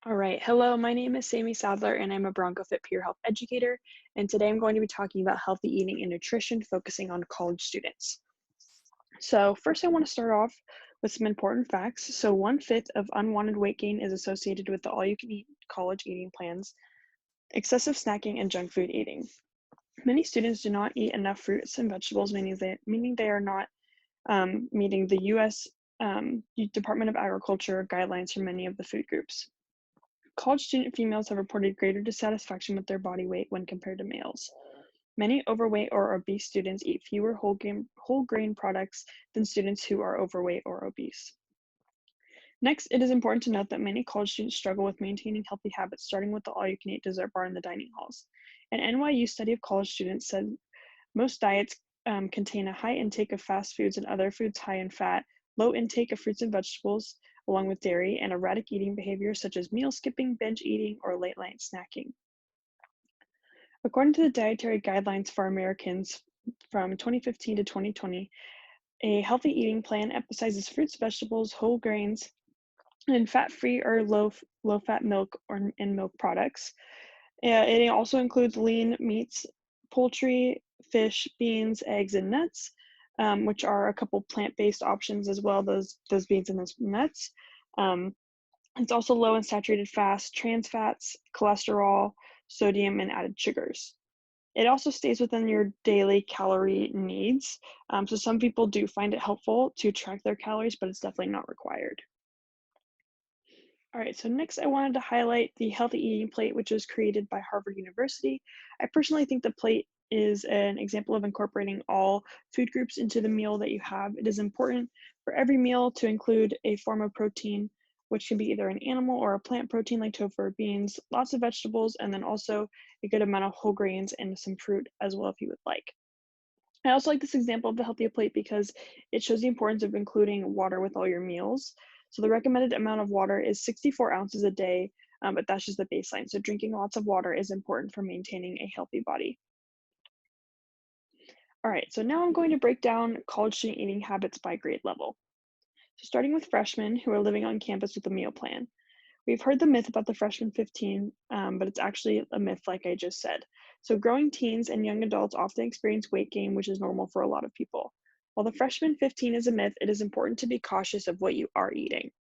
All right. Hello, my name is Sammy Sadler, and I'm a BroncoFit peer health educator. And today I'm going to be talking about healthy eating and nutrition, focusing on college students. So, first, I want to start off with some important facts. So, 1/5 of unwanted weight gain is associated with the all you can eat college eating plans, excessive snacking, and junk food eating. Many students do not eat enough fruits and vegetables, meaning they are not meeting the U.S. Department of Agriculture guidelines for many of the food groups. College student females have reported greater dissatisfaction with their body weight when compared to males. Many overweight or obese students eat fewer whole grain products than students who are overweight or obese. Next, it is important to note that many college students struggle with maintaining healthy habits, starting with the all-you-can-eat dessert bar in the dining halls. An NYU study of college students said most diets contain a high intake of fast foods and other foods high in fat, low intake of fruits and vegetables, along with dairy, and erratic eating behaviors such as meal skipping, binge eating, or late night snacking. According to the Dietary Guidelines for Americans from 2015 to 2020, a healthy eating plan emphasizes fruits, vegetables, whole grains, and fat-free or low-fat milk and milk products. It also includes lean meats, poultry, fish, beans, eggs, and nuts, which are a couple plant-based options as well. Those beans and those nuts. Um, it's also low in saturated fats, trans fats, cholesterol, sodium, and added sugars. It also stays within your daily calorie needs. So some people do find it helpful to track their calories, but it's definitely not required. All right, so next I wanted to highlight the Healthy Eating Plate, which was created by Harvard University. I personally think the plate is an example of incorporating all food groups into the meal that you have. It is important for every meal to include a form of protein, which can be either an animal or a plant protein like tofu or beans, lots of vegetables, and then also a good amount of whole grains and some fruit as well if you would like. I also like this example of the healthier plate because it shows the importance of including water with all your meals. So the recommended amount of water is 64 ounces a day, but that's just the baseline. So drinking lots of water is important for maintaining a healthy body. All right, so now I'm going to break down college student eating habits by grade level. So starting with freshmen who are living on campus with a meal plan. We've heard the myth about the freshman 15, but it's actually a myth, like I just said. So, growing teens and young adults often experience weight gain, which is normal for a lot of people. While the freshman 15 is a myth, it is important to be cautious of what you are eating.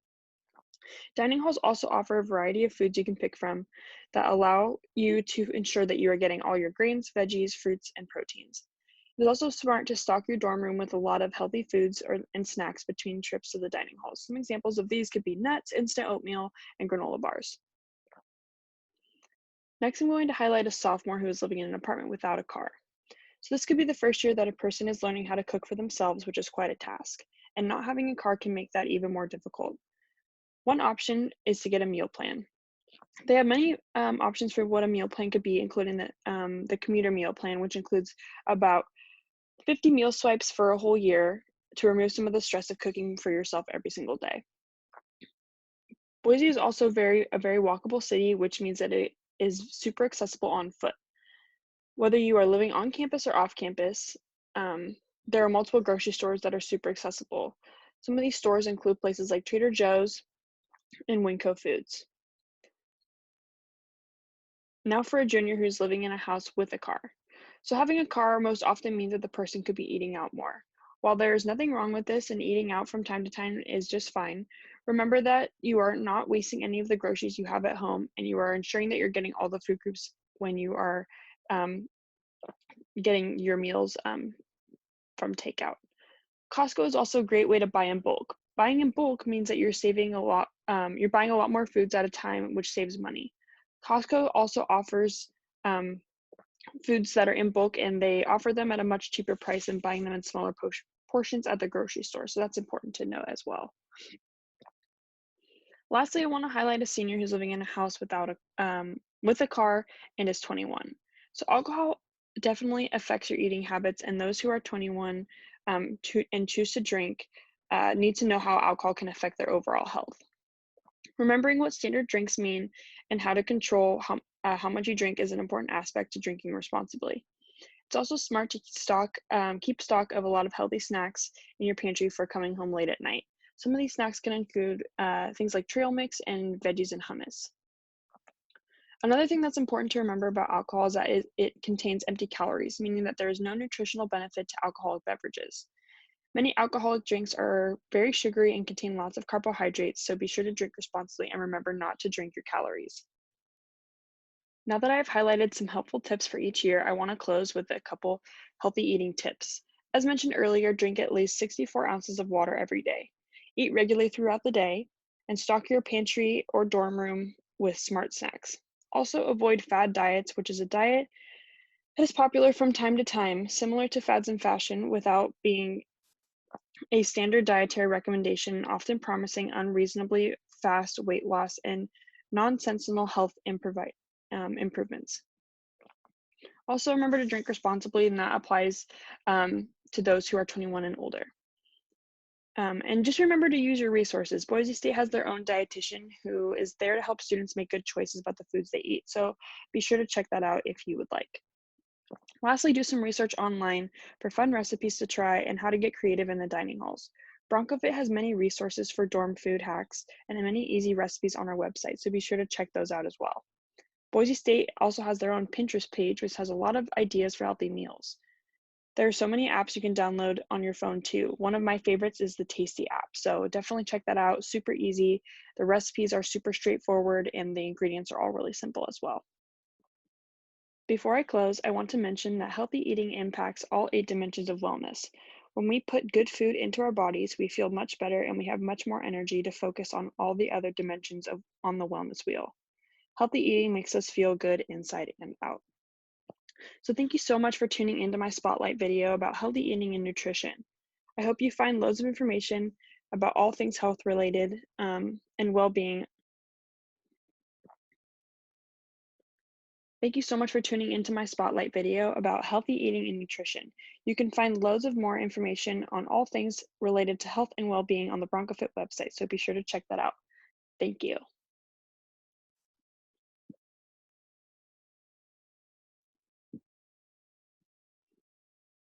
Dining halls also offer a variety of foods you can pick from that allow you to ensure that you are getting all your grains, veggies, fruits, and proteins. It is also smart to stock your dorm room with a lot of healthy foods and snacks between trips to the dining halls. Some examples of these could be nuts, instant oatmeal, and granola bars. Next, I'm going to highlight a sophomore who is living in an apartment without a car. So this could be the first year that a person is learning how to cook for themselves, which is quite a task, and not having a car can make that even more difficult. One option is to get a meal plan. They have many options for what a meal plan could be, including the commuter meal plan, which includes about 50 meal swipes for a whole year to remove some of the stress of cooking for yourself every single day. Boise is also a very walkable city, which means that it is super accessible on foot. Whether you are living on campus or off campus, um, there are multiple grocery stores that are super accessible. Some of these stores include places like Trader Joe's and Winco Foods. Now for a junior who's living in a house with a car. So having a car most often means that the person could be eating out more. While there is nothing wrong with this and eating out from time to time is just fine, remember that you are not wasting any of the groceries you have at home and you are ensuring that you're getting all the food groups when you are um, getting your meals from takeout. Costco is also a great way to buy in bulk. Buying in bulk means that you're saving a lot, you're buying a lot more foods at a time, which saves money. Costco also offers um, foods that are in bulk and they offer them at a much cheaper price than buying them in smaller portions at the grocery store. So that's important to know as well. Lastly, I want to highlight a senior who's living in a house with a car and is 21. So alcohol definitely affects your eating habits, and those who are 21 and choose to drink need to know how alcohol can affect their overall health. Remembering what standard drinks mean and how to control how much you drink is an important aspect to drinking responsibly. It's also smart to keep stock of a lot of healthy snacks in your pantry for coming home late at night. Some of these snacks can include things like trail mix and veggies and hummus. Another thing that's important to remember about alcohol is that it contains empty calories, meaning that there is no nutritional benefit to alcoholic beverages. Many alcoholic drinks are very sugary and contain lots of carbohydrates, so be sure to drink responsibly and remember not to drink your calories. Now that I've highlighted some helpful tips for each year, I want to close with a couple healthy eating tips. As mentioned earlier, drink at least 64 ounces of water every day. Eat regularly throughout the day, and stock your pantry or dorm room with smart snacks. Also, avoid fad diets, which is a diet that is popular from time to time, similar to fads in fashion, without being a standard dietary recommendation, often promising unreasonably fast weight loss and nonsensical health improvements. Also, remember to drink responsibly, and that applies to those who are 21 and older. And just remember to use your resources. Boise State has their own dietitian who is there to help students make good choices about the foods they eat. So be sure to check that out if you would like. Lastly, do some research online for fun recipes to try and how to get creative in the dining halls. BroncoFit has many resources for dorm food hacks and many easy recipes on our website, so be sure to check those out as well. Boise State also has their own Pinterest page, which has a lot of ideas for healthy meals. There are so many apps you can download on your phone too. One of my favorites is the Tasty app, so definitely check that out. Super easy. The recipes are super straightforward and the ingredients are all really simple as well. Before I close, I want to mention that healthy eating impacts all 8 dimensions of wellness. When we put good food into our bodies, we feel much better and we have much more energy to focus on all the other dimensions on the wellness wheel. Healthy eating makes us feel good inside and out. So thank you so much for tuning into my spotlight video about healthy eating and nutrition. I hope you find loads of information about all things health related and well-being. Thank you so much for tuning into my spotlight video about healthy eating and nutrition. You can find loads of more information on all things related to health and well-being on the BroncoFit website, so be sure to check that out. Thank you.